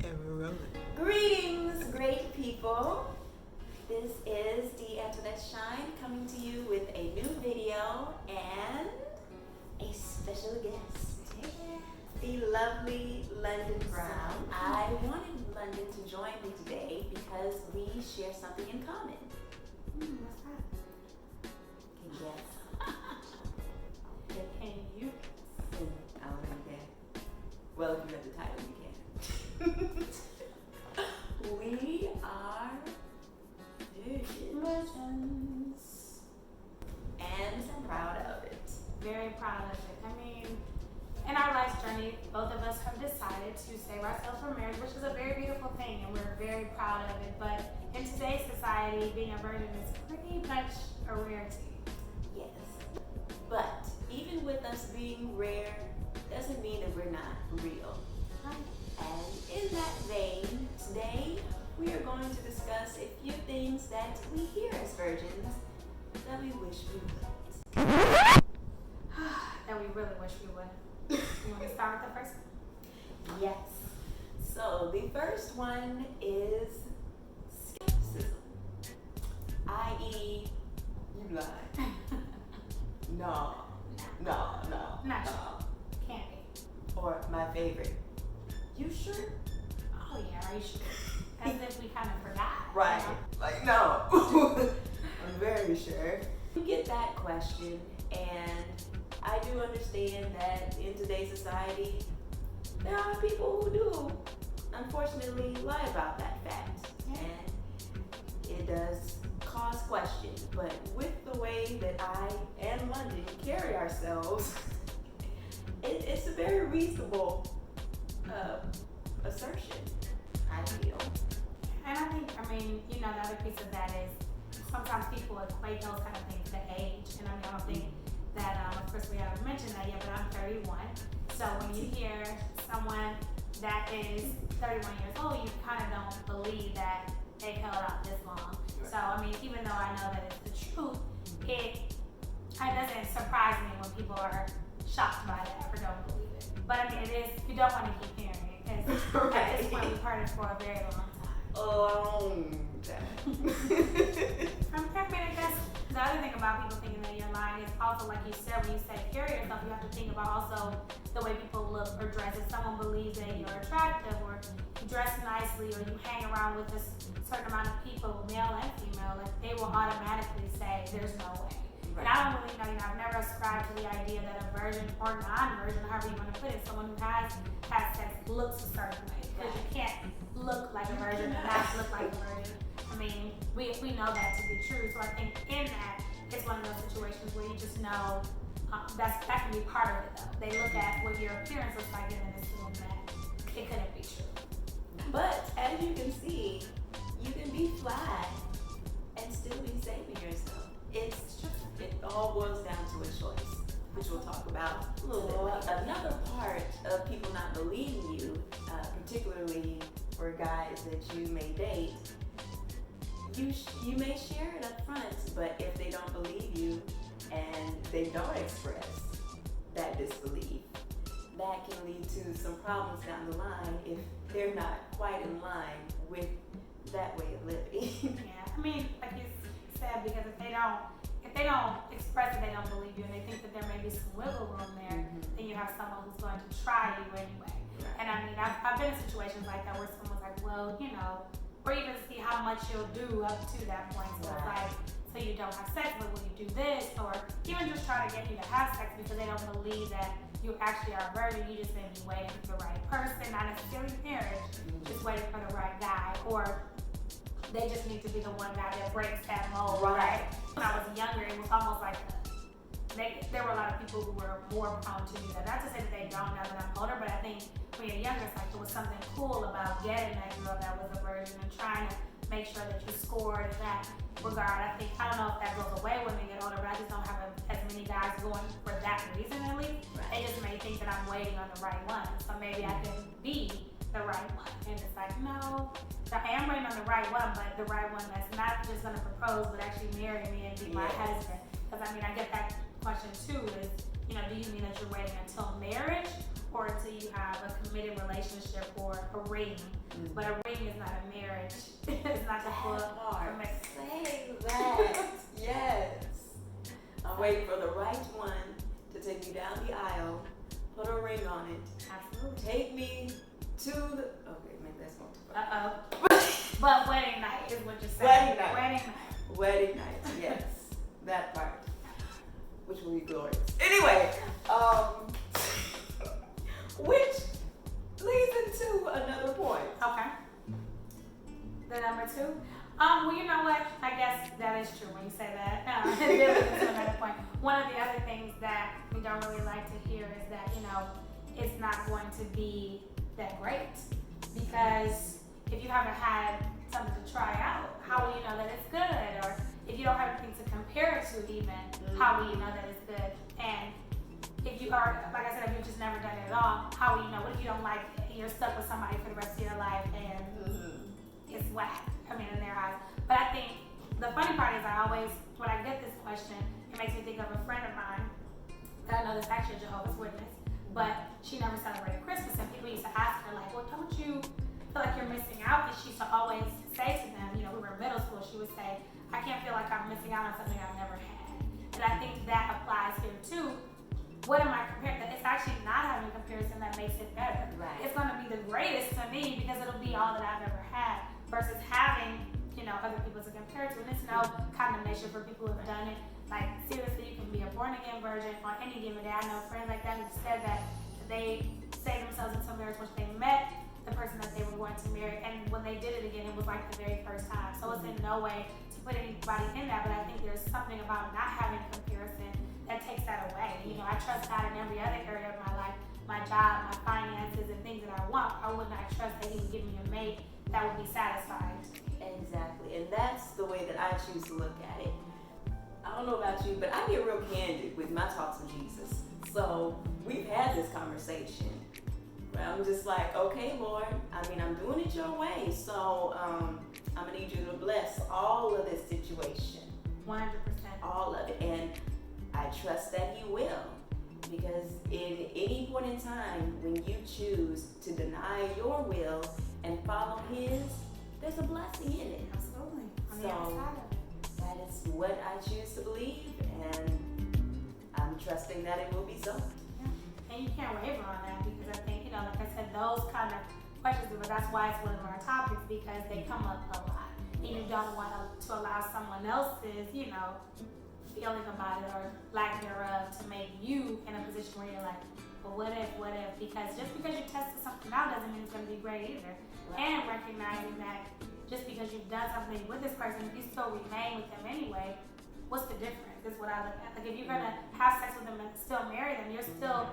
And we're rolling. Greetings, great people. This is the Antoinette Shine coming to you with a new video and a special guest, the lovely London Brown. I wanted London to join me today because we share something in common. What's that? Can you guess? Can you? I don't know you can. Well, if you read the title, you can. We are virgins. And I'm proud of it. Very proud of it. I mean, in our life's journey, both of us have decided to save ourselves for marriage, which is a very beautiful thing, and we're very proud of it. But in today's society, being a virgin is pretty much a rarity. Yes. But even with us being rare, doesn't mean that we're not real. And in that vein, today we are going to discuss a few things that we hear as virgins that we wish we wouldn't. That we really wish we would. You want to start with the first one? Yes. So the first one is skepticism, i.e., you lied. No. Not sure. Can't be. Or my favorite, you sure? Oh yeah, are you sure? As if we kind of forgot. Right. You know? Like, no. I'm very sure. You get that question, and I do understand that in today's society, there are people who do, unfortunately, lie about that fact. Yeah. And it does cause questions. But with the way that I and London carry ourselves, it's a very reasonable assertion, I feel. And I mean, you know, the other piece of that is sometimes people equate those kind of things to age. And I mean, I don't think that, of course, we haven't mentioned that yet, but I'm 31. So when you hear someone that is 31 years old, you kind of don't believe that they held out this long. So, I mean, even though I know that it's the truth, it doesn't surprise me when people are shocked by that or don't believe it. But I mean, it is, you don't want to keep hearing it because at this point we've heard it for a very long time. I mean, I guess the other thing about people thinking that you're lying is also, like you said, when you say carry yourself, you have to think about also the way people look or dress. If someone believes that you're attractive or you dress nicely or you hang around with a certain amount of people, male and female, like they will automatically say there's no way. Right. And I don't really know, I've never ascribed to the idea that a virgin or non-virgin, however you want to put it, someone who has had sex looks a certain way. Because you can't look like a virgin and not look like a virgin. I mean, we know that to be true. So I think in that, it's one of those situations where you just know that can be part of it though. They look at what your appearance looks like and then assume that it couldn't be true. But as you can see, you can be fly and still be saving yourself. It's true. It all boils down to a choice, which we'll talk about a little bit later. Another part of people not believing you, particularly for guys that you may date, you may share it up front, but if they don't believe you and they don't express that disbelief, that can lead to some problems down the line if they're not quite in line with that way of living. Yeah, I mean, like you said, because if they don't express that they don't believe you and they think that there may be some wiggle room there, then you have someone who's going to try you anyway. Right. And I mean, I've been in situations like that where someone's like, well, you know, or even see how much you'll do up to that point. So it's like, so you don't have sex, but will you do this? Or even just try to get you to have sex because they don't believe that you actually are a virgin. You just may be waiting for the right person, not necessarily marriage, just waiting for the right guy. Or they just need to be the one guy that breaks that mold, right? When I was younger, it was almost like there were a lot of people who were more prone to do that. Not to say that they don't now that I'm older, but I think when you're younger, it's like there was something cool about getting that girl that was a virgin and trying to make sure that you scored in that regard. I don't know if that goes away when they get older, but I just don't have as many guys going for that reason at least. Right. They just may think that I'm waiting on the right one, so maybe I can be the right one. And it's like, no, I am waiting on the right one, but the right one that's not just gonna propose, but actually marry me and be my husband. Because I mean, I get that question too, is, you know, do you mean that you're waiting until marriage? or until you have a committed relationship or a ring. But a ring is not a marriage. It's not the full commitment. Say that. Yes. I'm waiting for the right one to take me down the aisle, put a ring on it. Absolutely. Take me to the. Okay, maybe that's going too far. But wedding night is what you're saying. Wedding night. Yes, that part, which will be glorious. Anyway, which leads into another point. Okay. The number 2. Well, you know what? I guess that is true when you say that. It really leads to another point. One of the other things that we don't really like to hear is that, it's not going to be that great. Because if you haven't had something to try out, how will you know that it's good? Or if you don't have anything to compare it to even, how will you know that it's good? And if you are, like I said, if you've just never done it at all, how will you know? What if you don't like it and you're stuck with somebody for the rest of your life and it's whack, in their eyes. But I think the funny part is when I get this question, it makes me think of a friend of mine that I know that's actually a Jehovah's Witness, but she never celebrated Christmas, and people used to ask her, like, well, don't you feel like you're missing out? And she used to always say to them, we were in middle school, she would say, I can't feel like I'm missing out on something I've never had. And I think that applies here too. What am I comparing? It's actually not having a comparison that makes it better. Right. It's going to be the greatest to me because it'll be all that I've ever had versus having, other people to compare to. And it's no condemnation for people who have done it. Like, seriously, you can be a born-again virgin on any given day. I know friends like that who said that they saved themselves into marriage once they met the person that they were going to marry. And when they did it again, it was like the very first time. So it's in no way to put anybody in that, but I think there's something about not having comparison that takes that away. I trust God in every other area of my life, my job, my finances, and things that I want. I would not trust that He would give me a mate that would be satisfied. Exactly, and that's the way that I choose to look at it. I don't know about you, but I get real candid with my talks with Jesus. So we've had this conversation where I'm just like, okay, Lord, I'm doing it your way, so I'm gonna need you to bless all of this situation. 100%. All of it, and I trust that He will. Because in any point in time when you choose to deny your will and follow His, there's a blessing in it. Absolutely. On the other side of it. That is what I choose to believe, and I'm trusting that it will be so. Yeah. And you can't waver on that because I think, like I said, those kind of questions, but that's why it's one of our topics because they come up a lot. And you don't want to allow someone else's, feeling about it or lack thereof to make you in a position where you're like, well, what if? Because just because you tested something out doesn't mean it's going to be great either. Right. And recognizing that just because you've done something with this person, if you still remain with them anyway, what's the difference? Is what I look at. Like if you're going to have sex with them and still marry them, you're still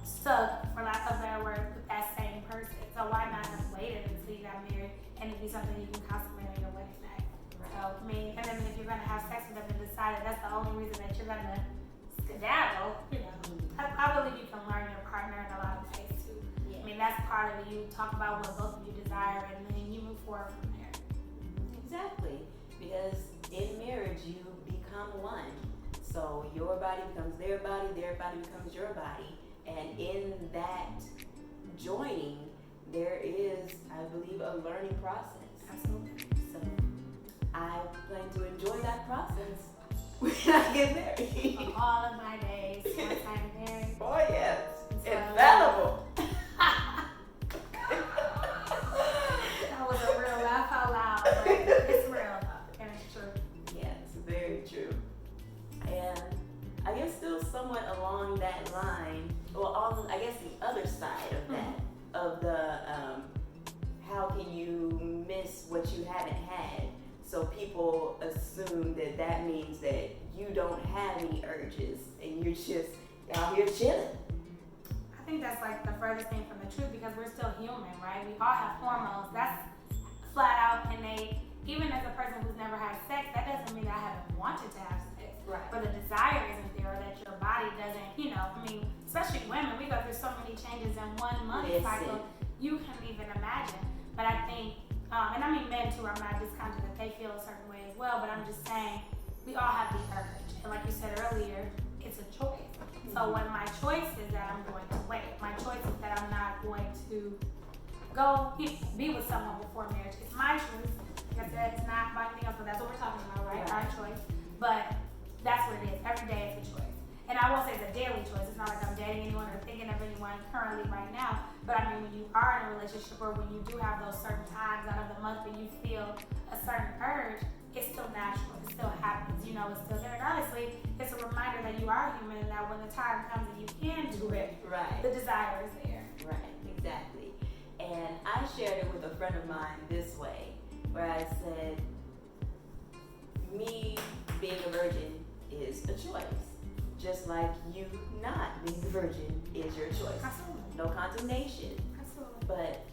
stuck, for lack of a better word, with that same person. So why not have waited until you got married and it be something you can consummate on your wedding night? So, and then if you're going to have sex with them and decide that that's the only reason that you're going to skedaddle, I believe you can learn your partner in a lot of ways too. Yeah. That's part of it. You talk about what both of you desire and then you move forward from there. Exactly. Because in marriage, you become one. So your body becomes their body becomes your body. And in that joining, there is, I believe, a learning process. Absolutely. So I plan to enjoy that process when I get married. For all of my days, once I'm married. Oh yes, infallible. That was a real laugh out loud, but it's real though, and it's true. Yes, very true. And I guess still somewhat along that line, well, on I guess the other side of that, of the how can you miss what you haven't had? So people assume that that means that you don't have any urges and you're just out here chilling. I think that's like the furthest thing from the truth because we're still human, right? We all have hormones. That's flat out innate. Even as a person who's never had sex, that doesn't mean that I haven't wanted to have sex. Right. But the desire isn't there, or that your body doesn't, especially women, we go through so many changes in 1 month cycle. You can't even imagine. But I think, and I mean men too, I'm not discounting that they feel a certain way as well, but I'm just saying we all have the urge. And like you said earlier, it's it's a choice. So when my choice is that I'm going to wait, my choice is that I'm not going to go be with someone before marriage. It's my choice. Like I said, it's not my thing else, but that's what we're talking about, right? Our choice. But that's what it is. Every day it's a choice. And I won't say it's a daily choice. It's not like I'm dating anyone or thinking of anyone currently right now. But I mean, when you are in a relationship or when you do have those certain times out of the month when you feel a certain urge, it's still natural. It still happens. You know, it's still there. And honestly, it's a reminder that you are human and that when the time comes and you can do it, the desire is there. Right, exactly. And I shared it with a friend of mine this way, where I said, me being a virgin is a choice. Just like you not being a virgin is your choice. Absolutely. No condemnation. Absolutely. But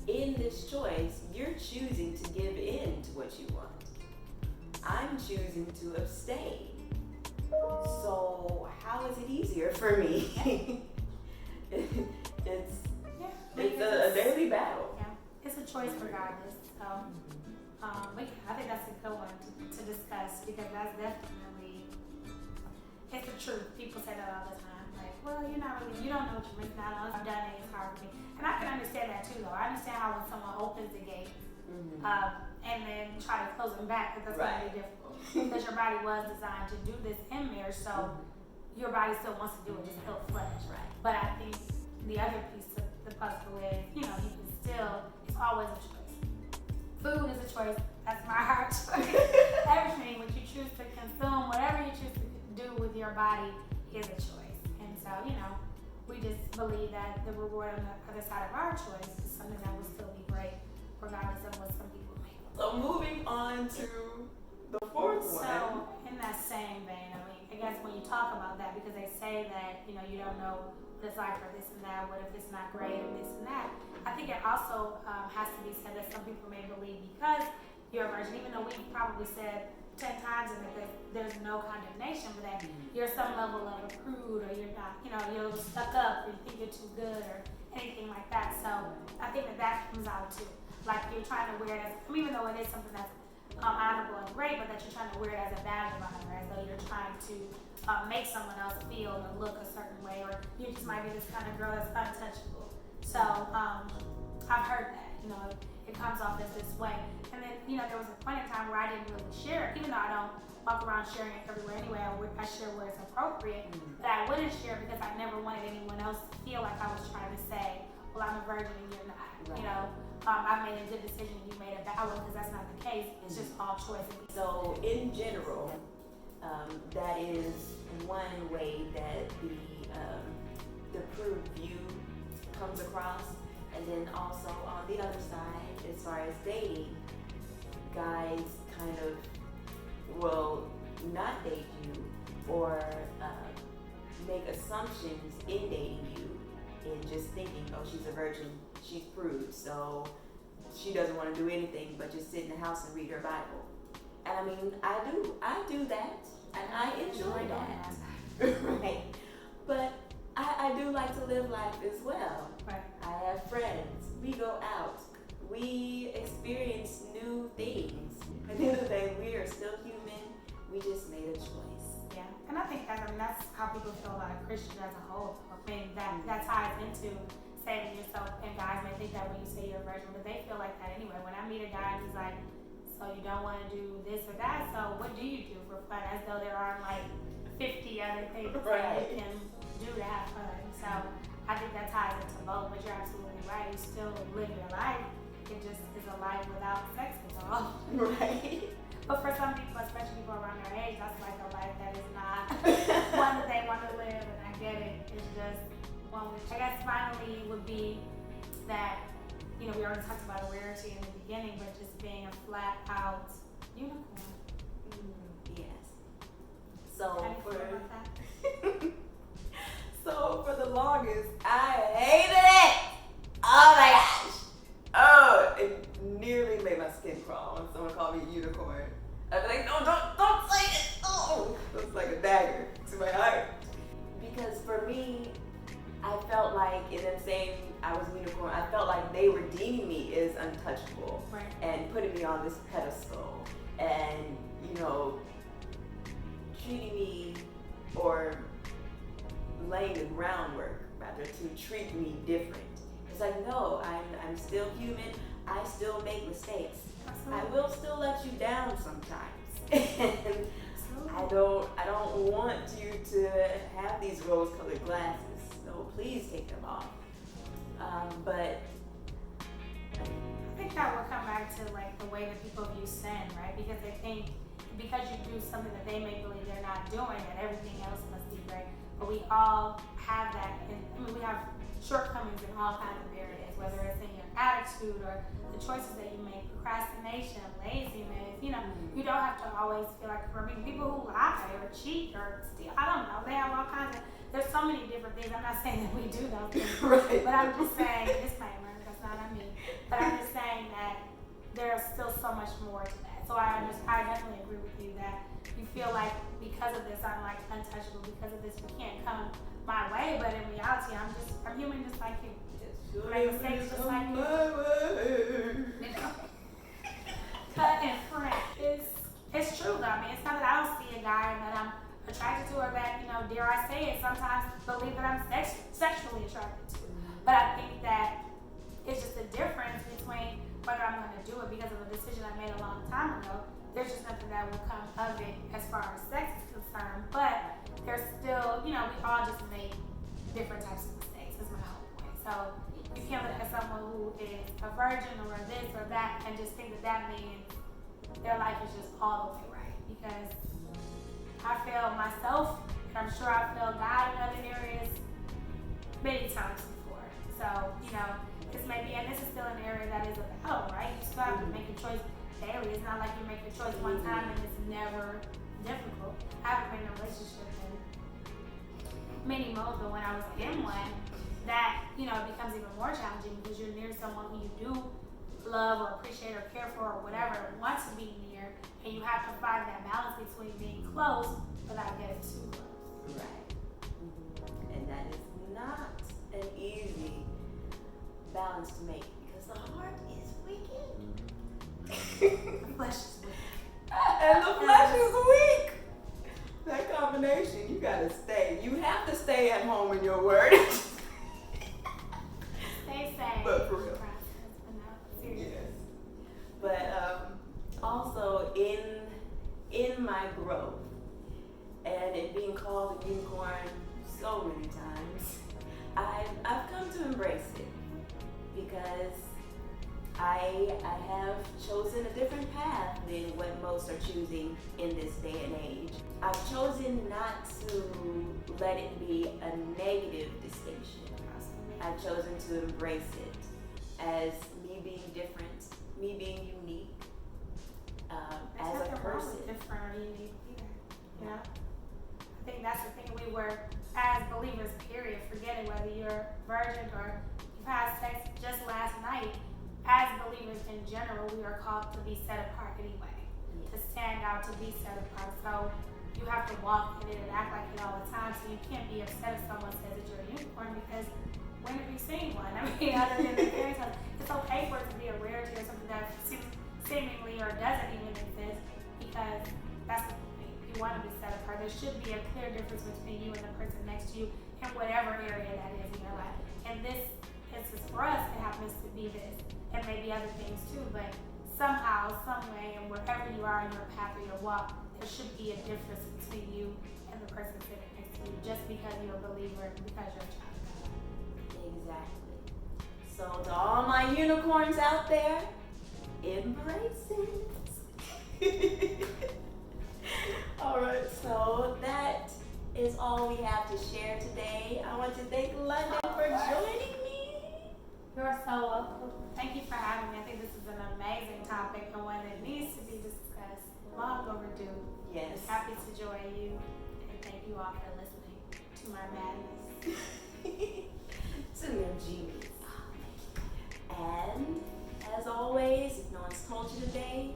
in this choice, you're choosing to give in to what you want. I'm choosing to abstain. So how is it easier for me? It's a daily battle. Yeah, it's a choice regardless. So, I think that's a good one to discuss because that's definitely, it's the truth. People say that all the time. Like, well, you don't know what you're missing out on. I've done it, it's hard for me. And I can understand that too, though. I understand how when someone opens the gate and then try to close them back, that's going to be difficult. Because your body was designed to do this in marriage, so your body still wants to do it, just still flesh. Right. But I think the other piece of the puzzle is, you can still, it's always a choice. Food is a choice. That's my heart choice. Everything, what you choose to consume, whatever you choose to do with your body is a choice. And so, we just believe that the reward on the other side of our choice is something that will still be great, regardless of what some people may. So moving on to the fourth one. So in that same vein, I guess when you talk about that, because they say that, you don't know what it's like for this and that, what if it's not great and this and that. I think it also has to be said that some people may believe because you're a virgin, even though we've probably said 10 times in it that there's no condemnation, but that you're some level of a prude or you're not, you're a little stuck up or you think you're too good or anything like that. So I think that comes out too. Like you're trying to wear it as, even though it is something that's honorable and great, but that you're trying to wear it as a badge of honor, as though you're trying to make someone else feel and look a certain way, or you just might be this kind of girl that's untouchable. So I've heard that, it comes off as this way. And then, there was a point in time where I didn't really share it, even though I don't walk around sharing it everywhere anyway. I share where it's appropriate, but I wouldn't share because I never wanted anyone else to feel like I was trying to say, well, I'm a virgin and you're not. Right. I've made a good decision and you made a bad one, because that's not the case. It's just all choice. So in general, that is one way that the prude view comes across. And then also on the other side, as far as dating, guys kind of will not date you or make assumptions in dating you in just thinking, oh, she's a virgin, she's prude, so she doesn't want to do anything but just sit in the house and read her Bible. And I mean, I do that, and I enjoy that. Right. But I do like to live life as well. Right. I have friends. We go out. We experience new things. At the end of the day, we are still human. We just made a choice. Yeah, and I think that's how people feel about a Christian as a whole. I mean, that ties into saving yourself, and guys may think that when you say you're a virgin, but they feel like that anyway. When I meet a guy and he's like, so you don't want to do this or that, so what do you do for fun? As though there aren't like 50 other things that you can do to have fun. So I think that ties into both, but you're absolutely right. You still live your life. It just is a life without sex is all. Right. But for some people, especially people around their age, that's like a life that is not one that they want to live, and I get it. It's just one which I guess finally would be that, we already talked about a rarity in the beginning, but just being a flat out unicorn. Yes. So How do you feel about that? So for the longest, I hated it. Oh my gosh. Oh, it nearly made my skin crawl when someone called me a unicorn. I'd be like, no, don't say it. Oh, it was like a dagger to my heart. Because for me, I felt like in them saying I was a unicorn, I felt like they were deeming me as untouchable, right, and putting me on this pedestal, and treating me or laying the groundwork rather to treat me different. It's like, no, I'm still human. I still make mistakes. I will still let you down sometimes. And I don't want you to have these rose-colored glasses. No, please take them off. But I think that will come back to like the way that people view sin, right? Because they think because you do something that they may believe they're not doing, that everything else must be right. But we all have that, we have shortcomings in all kinds of areas, whether it's in your attitude or the choices that you make, procrastination, laziness. You don't have to always feel like, I mean, people who lie or cheat or steal, I don't know, they have all kinds of, there's so many different things. I'm not saying that we do those things, right. But I'm just saying, disclaimer, that's not on me, but I'm just saying that there's still so much more to that. So I definitely agree with you that you feel like because of this, I'm like untouchable, because of this, you can't come my way, but in reality, I'm human just like you. Make mistakes just like you. Cut and print. It's true though. I mean, it's not that I don't see a guy and that I'm attracted to, or that, dare I say it, sometimes believe that I'm sexually attracted to. But I think that it's just a difference between whether I'm going to do it because of a decision I made a long time ago. There's just nothing that will come of it as far as sex is concerned. But there's still, we all just make different types of mistakes, is my whole point. So you can't look at someone who is a virgin or this or that and just think that means their life is just all the way right. Because I failed myself, and I'm sure I failed God in other areas many times before. So, this may be, and this is still an area that is a battle, right? You still have to make a choice daily. It's not like you make a choice one time and it's never difficult. I haven't been in a relationship in many modes, but when I was in one, that, it becomes even more challenging because you're near someone who you do love or appreciate or care for or whatever, want to be near, and you have to find that balance between being close without getting too close. Right. And that is not an easy balance to make because the heart is wicked. The flesh is weak. And the flesh is weak. That combination, you gotta stay. You have to stay at home in your word. Stay safe. But for real. Seriously. Yes. But also in my growth and it being called a unicorn so many times, I've come to embrace it because I have chosen a different path than what most are choosing in this day and age. I've chosen not to let it be a negative distinction. I've chosen to embrace it as me being different, me being unique as a person. Different or unique either, I think that's the thing we were, as believers, period, forgetting whether you're virgin or you've had sex just last night. As believers in general, we are called to be set apart anyway, to stand out, to be set apart. So you have to walk in it and act like it all the time. So you can't be upset if someone says that you're a unicorn because when have you seen one? I mean, other than the fairy tales, it's okay for it to be a rarity or something that seemingly or doesn't even exist because that's the point. You want to be set apart. There should be a clear difference between you and the person next to you in whatever area that is in your life. And this instance for us, it happens to be this. And maybe other things too, but somehow, some way, and wherever you are in your path or your walk, there should be a difference between you and the person sitting next to you, just because you're a believer and because you're a child of God. Exactly. So to all my unicorns out there, embrace it. All right, so that is all we have to share today. I want to thank London for joining me. You're so welcome. Thank you for having me. I think this is an amazing topic and one that needs to be discussed. Long overdue. Yes. Happy to join you, and thank you all for listening to my madness. To your genius. And as always, if no one's told you today,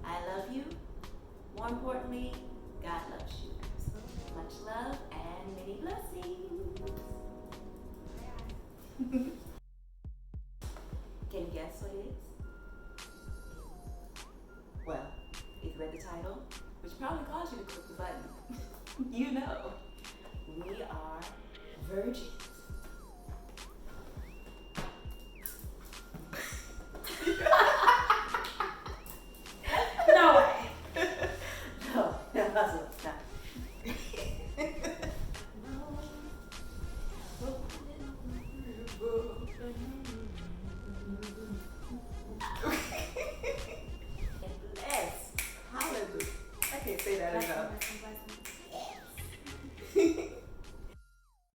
I love you. More importantly, God loves you. Much love and many blessings. Can you guess what it is? Well, if you read the title, which probably caused you to click the button, you know. virgin.